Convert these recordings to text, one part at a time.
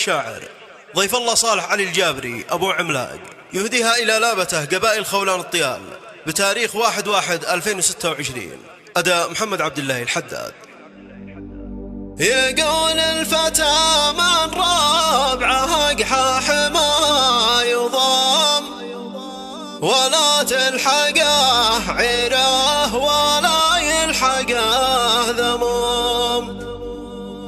شاعر ضيف الله صالح علي الجابري أبو عملاق يهديها إلى لابته قبائل خولان الطيال بتاريخ 1/1/2026. أداء محمد عبد الله الحداد. يقول الفتى من ربعه اقحى ما يضام، ولا تلحقه عيره ولا يلحقه ذموم،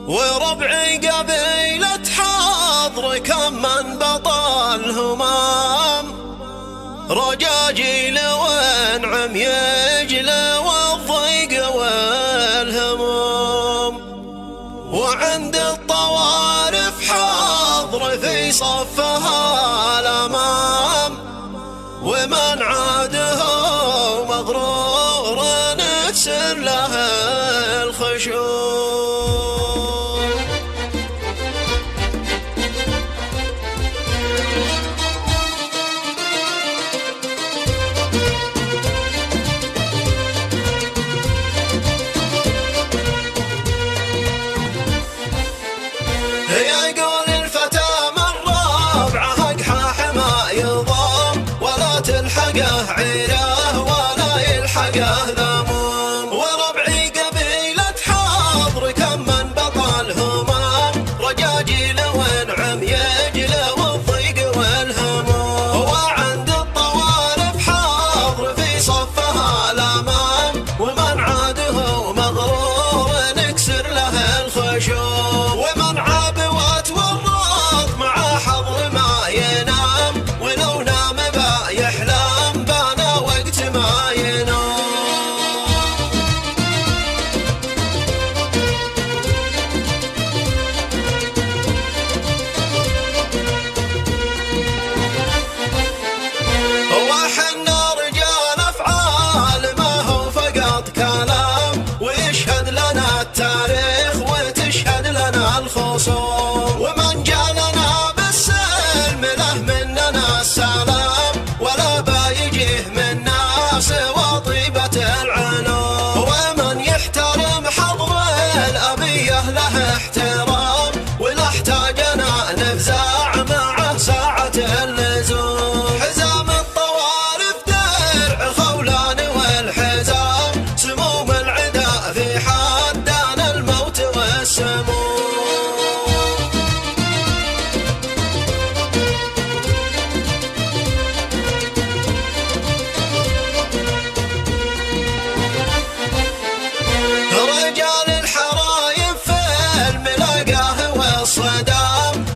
وربعي قبيلة حضر كم من بطل همام، رجاجيل وانعم يجل والضيق والهموم، وعند الطوارف حاضر في صفها الأمام، ومن عاده مغرور نكسر له الخشوم. يقول الفتى من ربعه اقحاح ما يضام، ولا تلحقه